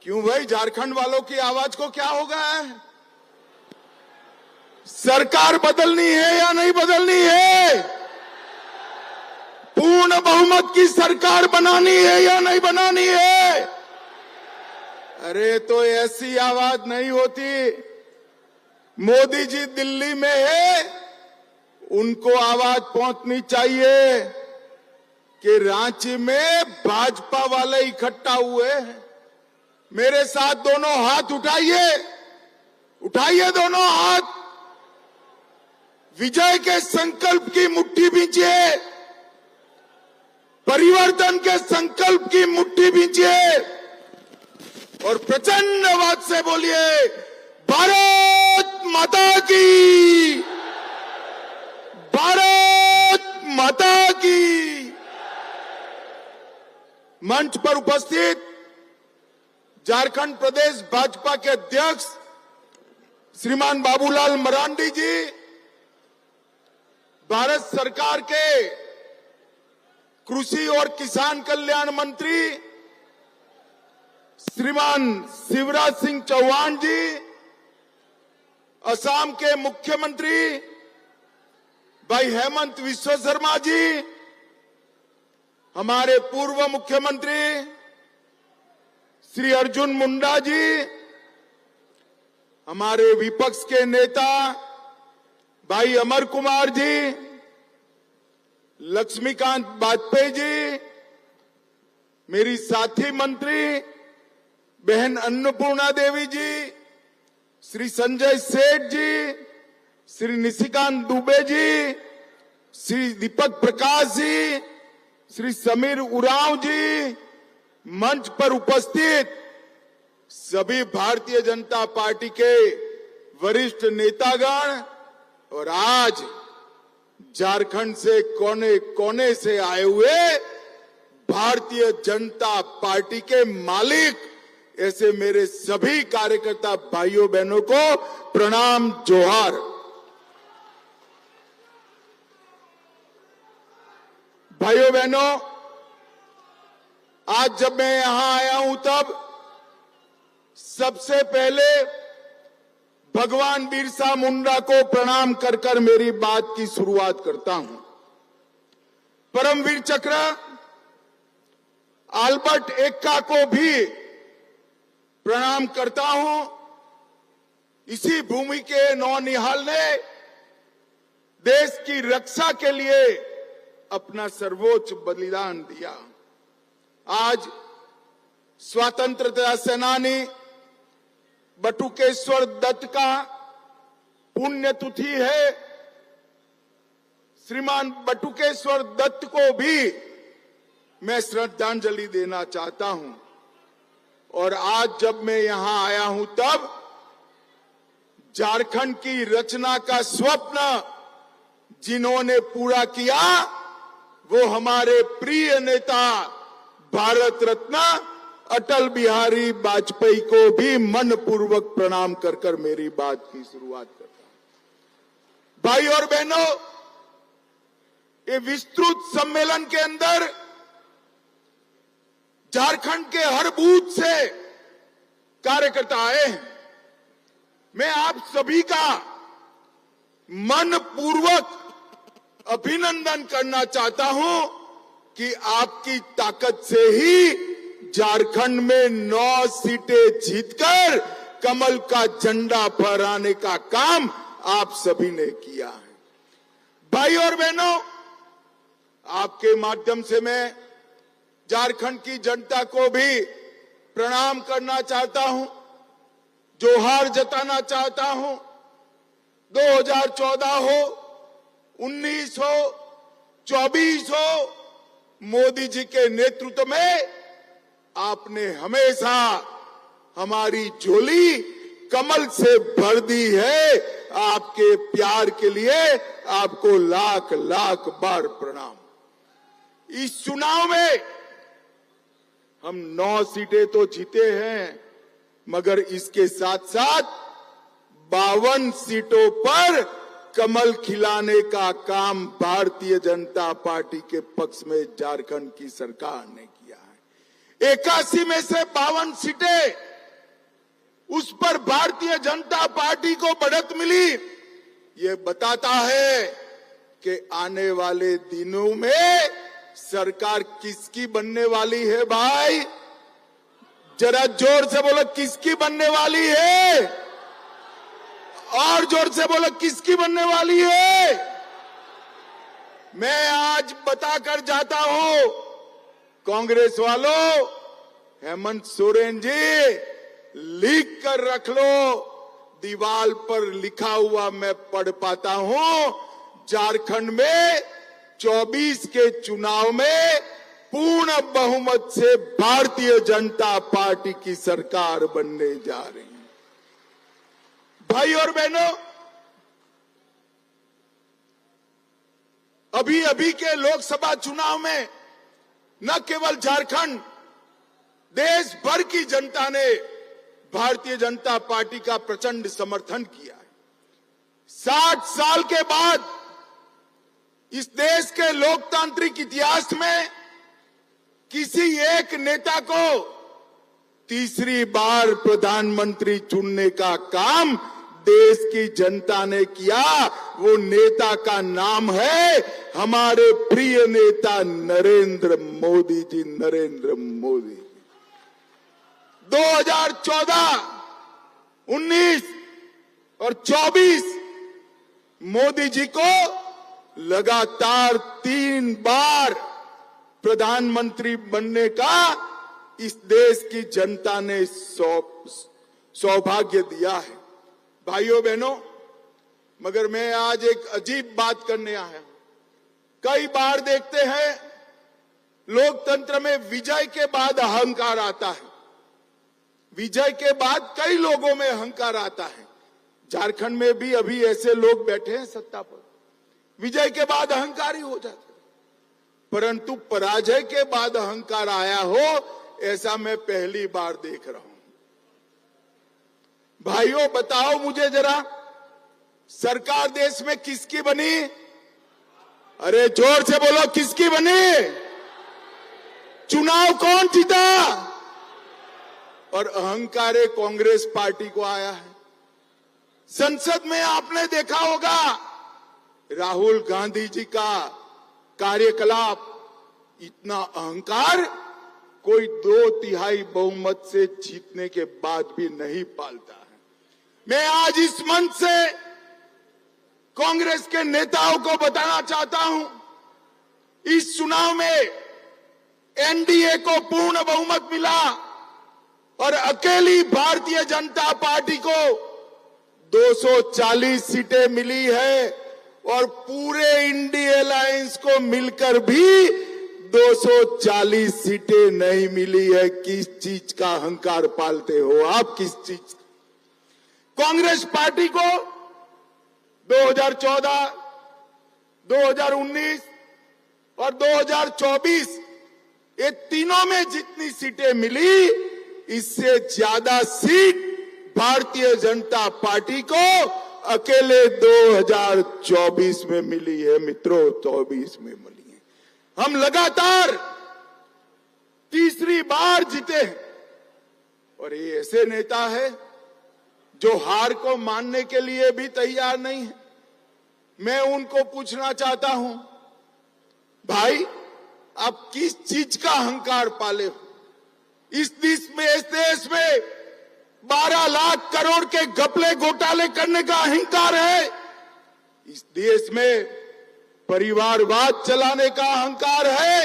क्यों भाई, झारखंड वालों की आवाज को क्या हो गया है? सरकार बदलनी है या नहीं बदलनी है? पूर्ण बहुमत की सरकार बनानी है या नहीं बनानी है? अरे तो ऐसी आवाज नहीं होती। मोदी जी दिल्ली में है, उनको आवाज पहुंचनी चाहिए कि रांची में भाजपा वाले इकट्ठा हुए हैं। मेरे साथ दोनों हाथ उठाइए, उठाइए दोनों हाथ, विजय के संकल्प की मुट्ठी भींचिए, परिवर्तन के संकल्प की मुट्ठी भींचिए और प्रचंड आवाज से बोलिए, भारत माता की, भारत माता की। मंच पर उपस्थित झारखंड प्रदेश भाजपा के अध्यक्ष श्रीमान बाबूलाल मरांडी जी, भारत सरकार के कृषि और किसान कल्याण मंत्री श्रीमान शिवराज सिंह चौहान जी, असम के मुख्यमंत्री भाई हेमंत विश्व शर्मा जी, हमारे पूर्व मुख्यमंत्री श्री अर्जुन मुंडा जी, हमारे विपक्ष के नेता भाई अमर कुमार जी, लक्ष्मीकांत वाजपेयी जी, मेरी साथी मंत्री बहन अन्नपूर्णा देवी जी, श्री संजय सेठ जी, श्री निशिकांत दुबे जी, श्री दीपक प्रकाश जी, श्री समीर उरांव जी, मंच पर उपस्थित सभी भारतीय जनता पार्टी के वरिष्ठ नेतागण और आज झारखंड से कोने कोने से आए हुए भारतीय जनता पार्टी के मालिक, ऐसे मेरे सभी कार्यकर्ता भाइयों बहनों को प्रणाम, जोहार। भाइयों बहनों, आज जब मैं यहां आया हूं तब सबसे पहले भगवान बिरसा मुंडा को प्रणाम कर कर मेरी बात की शुरुआत करता हूं। परमवीर चक्र अल्बर्ट एक्का को भी प्रणाम करता हूं। इसी भूमि के नौनिहाल ने देश की रक्षा के लिए अपना सर्वोच्च बलिदान दिया। आज स्वतंत्रता सेनानी बटुकेश्वर दत्त का पुण्यतिथि है। श्रीमान बटुकेश्वर दत्त को भी मैं श्रद्धांजलि देना चाहता हूं। और आज जब मैं यहां आया हूं तब झारखंड की रचना का स्वप्न जिन्होंने पूरा किया, वो हमारे प्रिय नेता भारत रत्न अटल बिहारी वाजपेयी को भी मनपूर्वक प्रणाम कर कर मेरी बात की शुरुआत करता हूं। भाई और बहनों, ये विस्तृत सम्मेलन के अंदर झारखंड के हर बूथ से कार्यकर्ता आए हैं। मैं आप सभी का मनपूर्वक अभिनंदन करना चाहता हूं कि आपकी ताकत से ही झारखंड में 9 सीटें जीतकर कमल का झंडा फहराने का काम आप सभी ने किया है। भाई और बहनों, आपके माध्यम से मैं झारखंड की जनता को भी प्रणाम करना चाहता हूं, जोहार जताना चाहता हूं। 2014 हो, 19 हो, 24 हो, मोदी जी के नेतृत्व में आपने हमेशा हमारी झोली कमल से भर दी है। आपके प्यार के लिए आपको लाख लाख बार प्रणाम। इस चुनाव में हम 9 सीटें तो जीते हैं, मगर इसके साथ साथ 52 सीटों पर कमल खिलाने का काम भारतीय जनता पार्टी के पक्ष में झारखंड की सरकार ने किया है। 81 में से 52 सीटें उस पर भारतीय जनता पार्टी को बढ़त मिली, ये बताता है कि आने वाले दिनों में सरकार किसकी बनने वाली है। भाई जरा जोर से बोलो, किसकी बनने वाली है? और जोर से बोलो, किसकी बनने वाली है? मैं आज बताकर जाता हूं, कांग्रेस वालों, हेमंत सोरेन जी लिख कर रख लो, दीवार पर लिखा हुआ मैं पढ़ पाता हूं, झारखंड में 24 के चुनाव में पूर्ण बहुमत से भारतीय जनता पार्टी की सरकार बनने जा रही है। भाई और बहनों, अभी अभी के लोकसभा चुनाव में न केवल झारखंड, देश भर की जनता ने भारतीय जनता पार्टी का प्रचंड समर्थन किया है। 60 साल के बाद इस देश के लोकतांत्रिक इतिहास में किसी एक नेता को तीसरी बार प्रधानमंत्री चुनने का काम देश की जनता ने किया। वो नेता का नाम है हमारे प्रिय नेता नरेंद्र मोदी जी। नरेंद्र मोदी 2014, 19 और 24 मोदी जी को लगातार 3 बार प्रधानमंत्री बनने का इस देश की जनता ने सौभाग्य दिया है। भाइयों बहनों, मगर मैं आज एक अजीब बात करने आया हूं। कई बार देखते हैं लोकतंत्र में विजय के बाद अहंकार आता है, विजय के बाद कई लोगों में अहंकार आता है। झारखंड में भी अभी ऐसे लोग बैठे हैं सत्ता पर, विजय के बाद अहंकारी हो जाते हैं, परंतु पराजय के बाद अहंकार आया हो ऐसा मैं पहली बार देख रहा हूं। भाइयों बताओ मुझे जरा, सरकार देश में किसकी बनी? अरे जोर से बोलो, किसकी बनी? चुनाव कौन जीता? और अहंकार कांग्रेस पार्टी को आया है। संसद में आपने देखा होगा राहुल गांधी जी का कार्यकलाप, इतना अहंकार कोई 2/3 बहुमत से जीतने के बाद भी नहीं पालता है। मैं आज इस मंच से कांग्रेस के नेताओं को बताना चाहता हूं, इस चुनाव में एनडीए को पूर्ण बहुमत मिला और अकेली भारतीय जनता पार्टी को 240 सीटें मिली है और पूरे इंडिया अलायंस को मिलकर भी 240 सीटें नहीं मिली है। किस चीज का अहंकार पालते हो आप? किस चीज? कांग्रेस पार्टी को 2014, 2019 और 2024 ये तीनों में जितनी सीटें मिली, इससे ज्यादा सीट भारतीय जनता पार्टी को अकेले 2024 में मिली है। मित्रों, 24 में मिली है। हम लगातार तीसरी बार जीते हैं और ये ऐसे नेता है जो हार को मानने के लिए भी तैयार नहीं है। मैं उनको पूछना चाहता हूं, भाई आप किस चीज का अहंकार पाले हो? इस देश में 12 लाख करोड़ के घपले घोटाले करने का अहंकार है। इस देश में परिवारवाद चलाने का अहंकार है।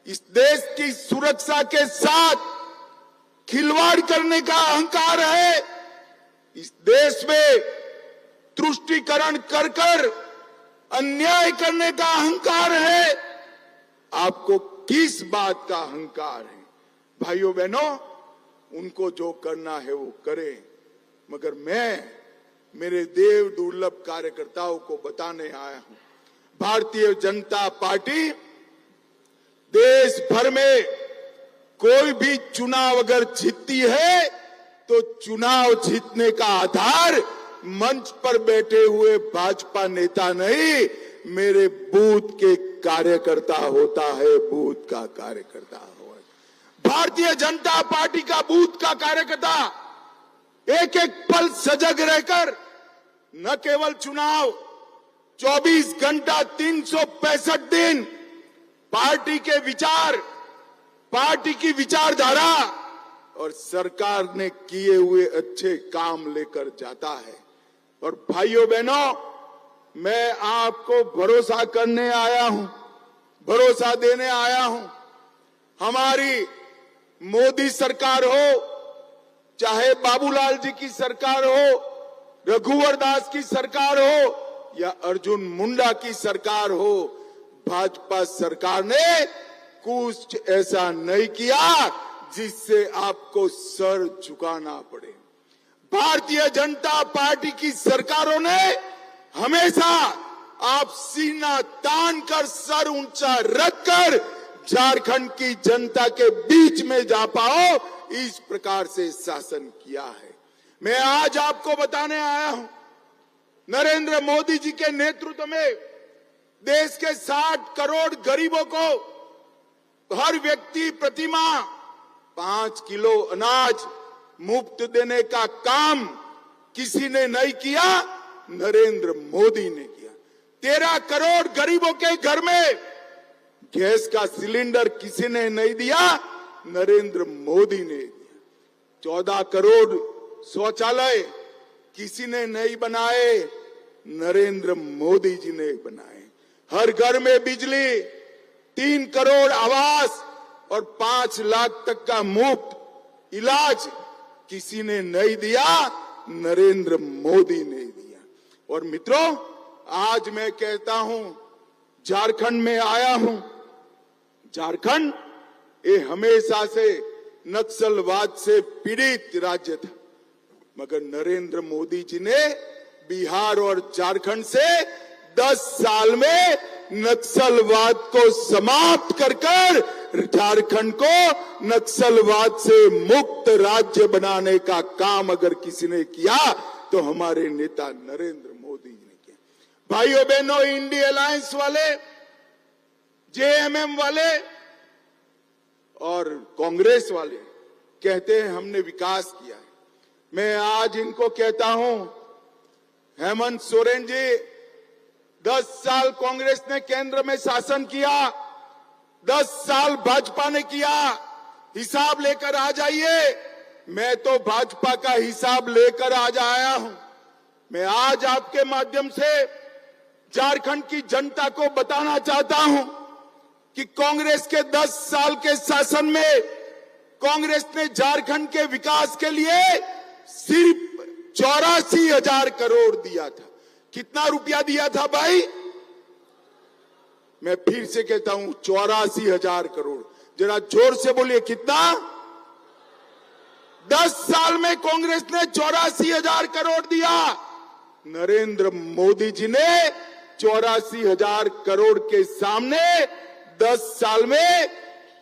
इस देश की सुरक्षा के साथ खिलवाड़ करने का अहंकार है। इस देश में तुष्टीकरण कर अन्याय करने का अहंकार है। आपको किस बात का अहंकार है? भाइयों बहनों, उनको जो करना है वो करें, मगर मैं मेरे देव दुर्लभ कार्यकर्ताओं को बताने आया हूं, भारतीय जनता पार्टी देश भर में कोई भी चुनाव अगर जीतती है तो चुनाव जीतने का आधार मंच पर बैठे हुए भाजपा नेता नहीं, मेरे बूथ के कार्यकर्ता होता है। बूथ का कार्यकर्ता हो, भारतीय जनता पार्टी का बूथ का कार्यकर्ता एक एक पल सजग रहकर न केवल चुनाव, 24 घंटा 365 दिन पार्टी के विचार, पार्टी की विचारधारा और सरकार ने किए हुए अच्छे काम लेकर जाता है। और भाइयों बहनों, मैं आपको भरोसा करने आया हूं, भरोसा देने आया हूं। हमारी मोदी सरकार हो, चाहे बाबूलाल जी की सरकार हो, रघुवर दास की सरकार हो या अर्जुन मुंडा की सरकार हो, भाजपा सरकार ने कुछ ऐसा नहीं किया जिससे आपको सर झुकाना पड़े। भारतीय जनता पार्टी की सरकारों ने हमेशा आप सीना तान कर, सर ऊंचा रखकर झारखंड की जनता के बीच में जा पाओ, इस प्रकार से शासन किया है। मैं आज आपको बताने आया हूं, नरेंद्र मोदी जी के नेतृत्व में देश के 60 करोड़ गरीबों को हर व्यक्ति प्रतिमाह 5 किलो अनाज मुफ्त देने का काम किसी ने नहीं किया, नरेंद्र मोदी ने किया। 13 करोड़ गरीबों के घर में गैस का सिलेंडर किसी ने नहीं दिया, नरेंद्र मोदी ने दिया। 14 करोड़ शौचालय किसी ने नहीं बनाए, नरेंद्र मोदी जी ने बनाए। हर घर में बिजली, 3 करोड़ आवास और 5 लाख तक का मुफ्त इलाज किसी ने नहीं दिया, नरेंद्र मोदी ने दिया। और मित्रों, आज मैं कहता हूं, झारखंड में आया हूं। झारखंड ये हमेशा से नक्सलवाद से पीड़ित राज्य था, मगर नरेंद्र मोदी जी ने बिहार और झारखंड से 10 साल में नक्सलवाद को समाप्त कर झारखंड को नक्सलवाद से मुक्त राज्य बनाने का काम अगर किसी ने किया तो हमारे नेता नरेंद्र मोदी जी ने किया। भाइयों बहनों, इंडिया अलायंस वाले, जेएमएम वाले और कांग्रेस वाले कहते हैं हमने विकास किया है। मैं आज इनको कहता हूं, हेमंत सोरेन जी, 10 साल कांग्रेस ने केंद्र में शासन किया, 10 साल भाजपा ने किया, हिसाब लेकर आ जाइए। मैं तो भाजपा का हिसाब लेकर आज आया हूं। मैं आज आपके माध्यम से झारखंड की जनता को बताना चाहता हूं कि कांग्रेस के 10 साल के शासन में कांग्रेस ने झारखंड के विकास के लिए सिर्फ 84,000 करोड़ दिया था। कितना रुपया दिया था भाई? मैं फिर से कहता हूं, 84,000 करोड़। जरा जोर से बोलिए, कितना? 10 साल में कांग्रेस ने 84,000 करोड़ दिया। नरेंद्र मोदी जी ने 84,000 करोड़ के सामने 10 साल में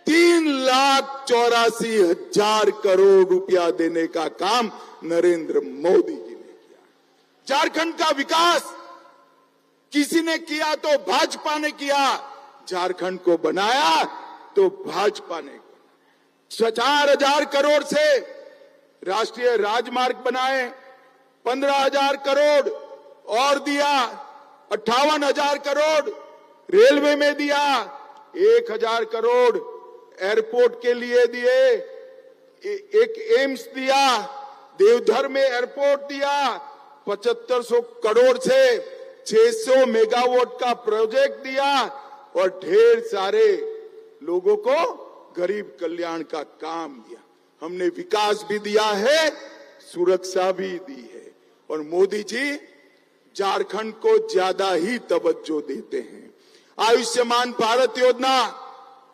3,84,000 करोड़ रुपया देने का काम नरेंद्र मोदी जी ने किया। झारखंड का विकास किसी ने किया तो भाजपा ने किया, झारखंड को बनाया तो भाजपा ने किया। 4,000 करोड़ से राष्ट्रीय राजमार्ग बनाए, 15,000 करोड़ और दिया, 58,000 करोड़ रेलवे में दिया, 1,000 करोड़ एयरपोर्ट के लिए दिए, एक एम्स दिया, देवधर में एयरपोर्ट दिया, 7500 करोड़ से 600 मेगावाट का प्रोजेक्ट दिया और ढेर सारे लोगों को गरीब कल्याण का काम दिया। हमने विकास भी दिया है, सुरक्षा भी दी है। और मोदी जी झारखंड को ज्यादा ही तवज्जो देते हैं। आयुष्मान भारत योजना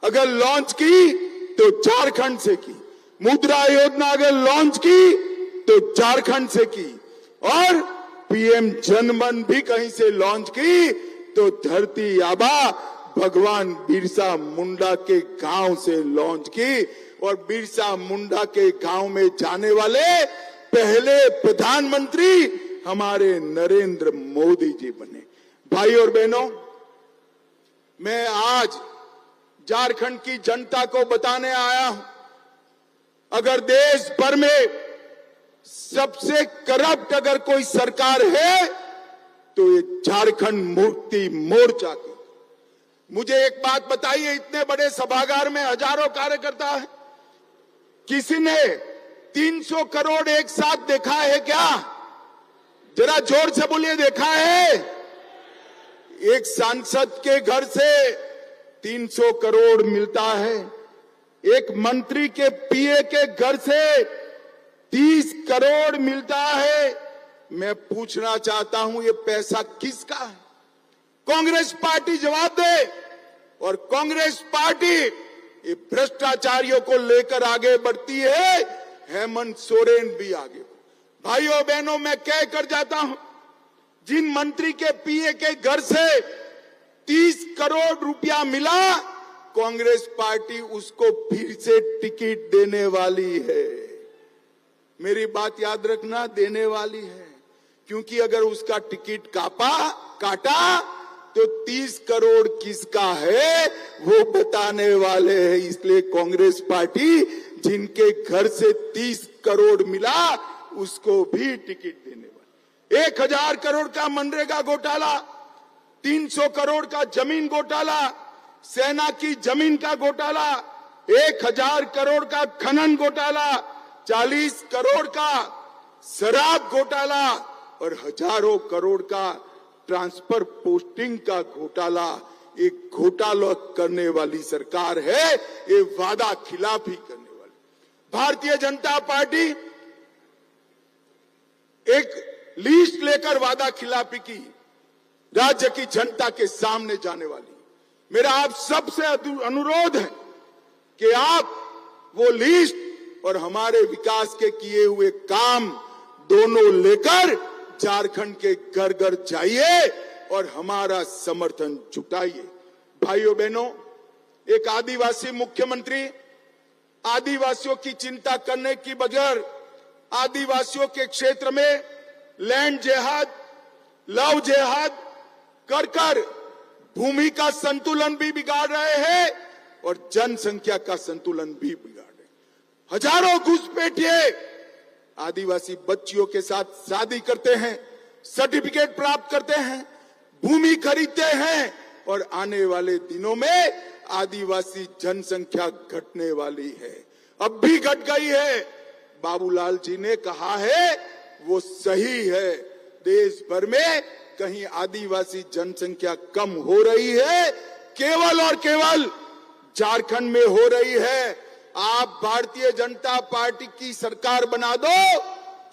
अगर लॉन्च की तो झारखंड से की, मुद्रा योजना अगर लॉन्च की तो झारखंड से की, और पीएम जनमन भी कहीं से लॉन्च की तो धरती आबा भगवान बिरसा मुंडा के गांव से लॉन्च की। और बिरसा मुंडा के गांव में जाने वाले पहले प्रधानमंत्री हमारे नरेंद्र मोदी जी बने। भाई और बहनों, मैं आज झारखंड की जनता को बताने आया हूं, अगर देश भर में सबसे करप्ट अगर कोई सरकार है तो ये झारखंड मुक्ति मोर्चा की। मुझे एक बात बताइए, इतने बड़े सभागार में हजारों कार्यकर्ता है, किसी ने 300 करोड़ एक साथ देखा है क्या? जरा जोर से बोलिए, देखा है? एक सांसद के घर से 300 करोड़ मिलता है, एक मंत्री के पीए के घर से 30 करोड़ मिलता है। मैं पूछना चाहता हूं, ये पैसा किसका है? कांग्रेस पार्टी जवाब दे। और कांग्रेस पार्टी ये भ्रष्टाचारियों को लेकर आगे बढ़ती है, हेमंत सोरेन भी आगे। भाइयों बहनों, मैं कह कर जाता हूं, जिन मंत्री के पीए के घर से 30 करोड़ रुपया मिला, कांग्रेस पार्टी उसको फिर से टिकट देने वाली है। मेरी बात याद रखना, देने वाली है, क्योंकि अगर उसका टिकट काटा तो 30 करोड़ किसका है वो बताने वाले हैं। इसलिए कांग्रेस पार्टी जिनके घर से 30 करोड़ मिला उसको भी टिकट देने वाली। 1000 करोड़ का मनरेगा घोटाला, 300 करोड़ का जमीन घोटाला, सेना की जमीन का घोटाला, 1000 करोड़ का खनन घोटाला, 40 करोड़ का शराब घोटाला और हजारों करोड़ का ट्रांसफर पोस्टिंग का घोटाला। एक घोटाला करने वाली सरकार है, ये वादा खिलाफी करने वाली। भारतीय जनता पार्टी एक लिस्ट लेकर वादा खिलाफी की राज्य की जनता के सामने जाने वाली। मेरा आप सबसे अनुरोध है कि आप वो लिस्ट और हमारे विकास के किए हुए काम दोनों लेकर झारखंड के घर घर जाइए और हमारा समर्थन जुटाइए। भाइयों बहनों, एक आदिवासी मुख्यमंत्री आदिवासियों की चिंता करने की बजाय आदिवासियों के क्षेत्र में लैंड जेहाद, लव जेहाद कर भूमि का संतुलन भी बिगाड़ रहे हैं और जनसंख्या का संतुलन भी बिगाड़ रहे हैं। हजारों घुसपैठिए आदिवासी बच्चियों के साथ शादी करते हैं, सर्टिफिकेट प्राप्त करते हैं, भूमि खरीदते हैं और आने वाले दिनों में आदिवासी जनसंख्या घटने वाली है। अब भी घट गई है। बाबूलाल जी ने कहा है वो सही है। देश भर में कहीं आदिवासी जनसंख्या कम हो रही है, केवल और केवल झारखंड में हो रही है। आप भारतीय जनता पार्टी की सरकार बना दो,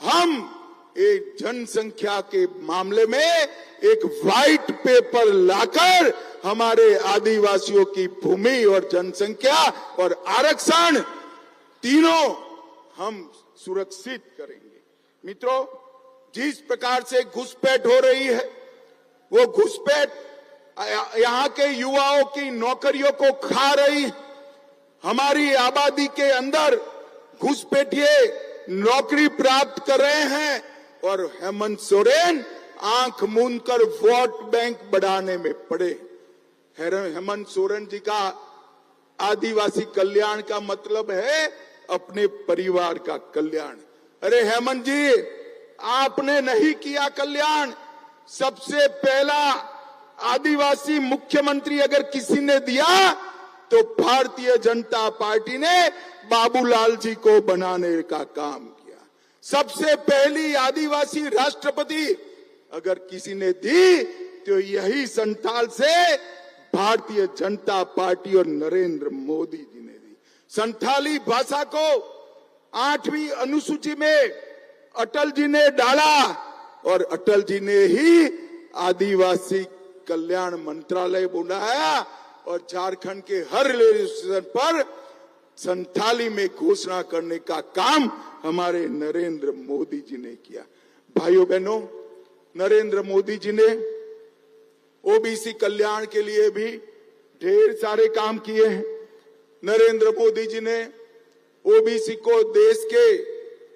हम एक जनसंख्या के मामले में एक व्हाइट पेपर लाकर हमारे आदिवासियों की भूमि और जनसंख्या और आरक्षण तीनों हम सुरक्षित करेंगे। मित्रों, जिस प्रकार से घुसपैठ हो रही है, वो घुसपैठ यहाँ के युवाओं की नौकरियों को खा रही है। हमारी आबादी के अंदर घुसपैठिए नौकरी प्राप्त कर रहे हैं और हेमंत सोरेन आंख मूंद कर वोट बैंक बढ़ाने में पड़े। हेमंत सोरेन जी का आदिवासी कल्याण का मतलब है अपने परिवार का कल्याण। अरे हेमंत जी, आपने नहीं किया कल्याण। सबसे पहला आदिवासी मुख्यमंत्री अगर किसी ने दिया तो भारतीय जनता पार्टी ने बाबूलाल जी को बनाने का काम किया। सबसे पहली आदिवासी राष्ट्रपति अगर किसी ने दी तो यही संथाल से भारतीय जनता पार्टी और नरेंद्र मोदी जी ने दी। संथाली भाषा को 8वीं अनुसूची में अटल जी ने डाला और अटल जी ने ही आदिवासी कल्याण मंत्रालय बनाया और झारखंड के हर रेलवे स्टेशन पर संथाली में घोषणा करने का काम हमारे नरेंद्र मोदी जी ने किया। भाइयों बहनों, नरेंद्र मोदी जी ने ओबीसी कल्याण के लिए भी ढेर सारे काम किए हैं। नरेंद्र मोदी जी ने ओबीसी को देश के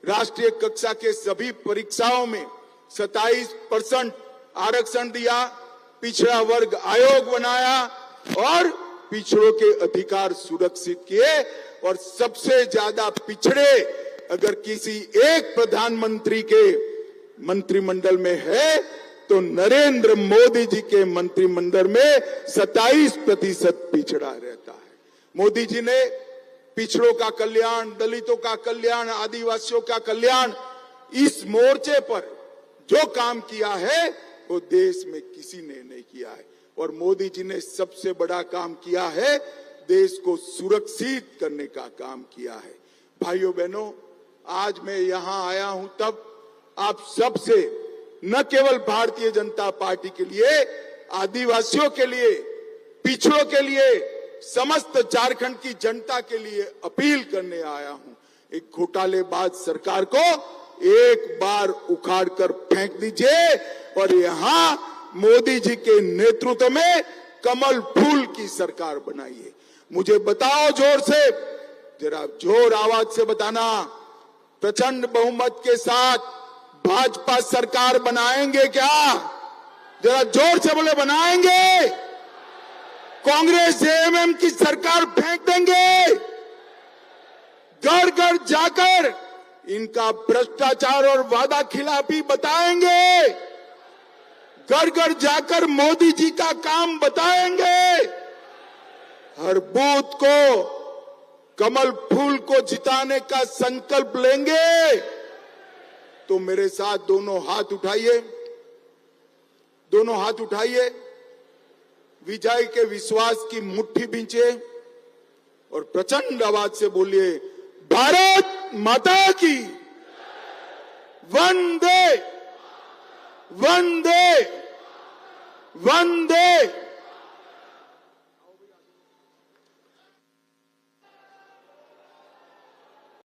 राष्ट्रीय कक्षा के सभी परीक्षाओं में 27% आरक्षण दिया, पिछड़ा वर्ग आयोग बनाया और पिछड़ों के अधिकार सुरक्षित किए और सबसे ज्यादा पिछड़े अगर किसी एक प्रधानमंत्री के मंत्रिमंडल में है तो नरेंद्र मोदी जी के मंत्रिमंडल में 27% पिछड़ा रहता है। मोदी जी ने पिछड़ों का कल्याण, दलितों का कल्याण, आदिवासियों का कल्याण, इस मोर्चे पर जो काम किया है वो देश में किसी ने नहीं किया है। और मोदी जी ने सबसे बड़ा काम किया है, देश को सुरक्षित करने का काम किया है। भाइयों बहनों, आज मैं यहां आया हूं तब आप सबसे न केवल भारतीय जनता पार्टी के लिए, आदिवासियों के लिए, पिछड़ों के लिए, समस्त झारखंड की जनता के लिए अपील करने आया हूं। एक घोटालेबाज सरकार को एक बार उखाड़ कर फेंक दीजिए और यहां मोदी जी के नेतृत्व में कमल फूल की सरकार बनाइए। मुझे बताओ जोर से, जरा जोर आवाज से बताना, प्रचंड बहुमत के साथ भाजपा सरकार बनाएंगे क्या? जरा जोर से बोले, बनाएंगे? कांग्रेस जेएमएम की सरकार फेंक देंगे? घर घर जाकर इनका भ्रष्टाचार और वादा खिलाफी बताएंगे? घर घर जाकर मोदी जी का काम बताएंगे? हर बूथ को कमल फूल को जिताने का संकल्प लेंगे? तो मेरे साथ दोनों हाथ उठाइए, दोनों हाथ उठाइए, विजय के विश्वास की मुट्ठी बींचे और प्रचंड आवाज से बोलिए, भारत माता की वंदे वंदे वंदे।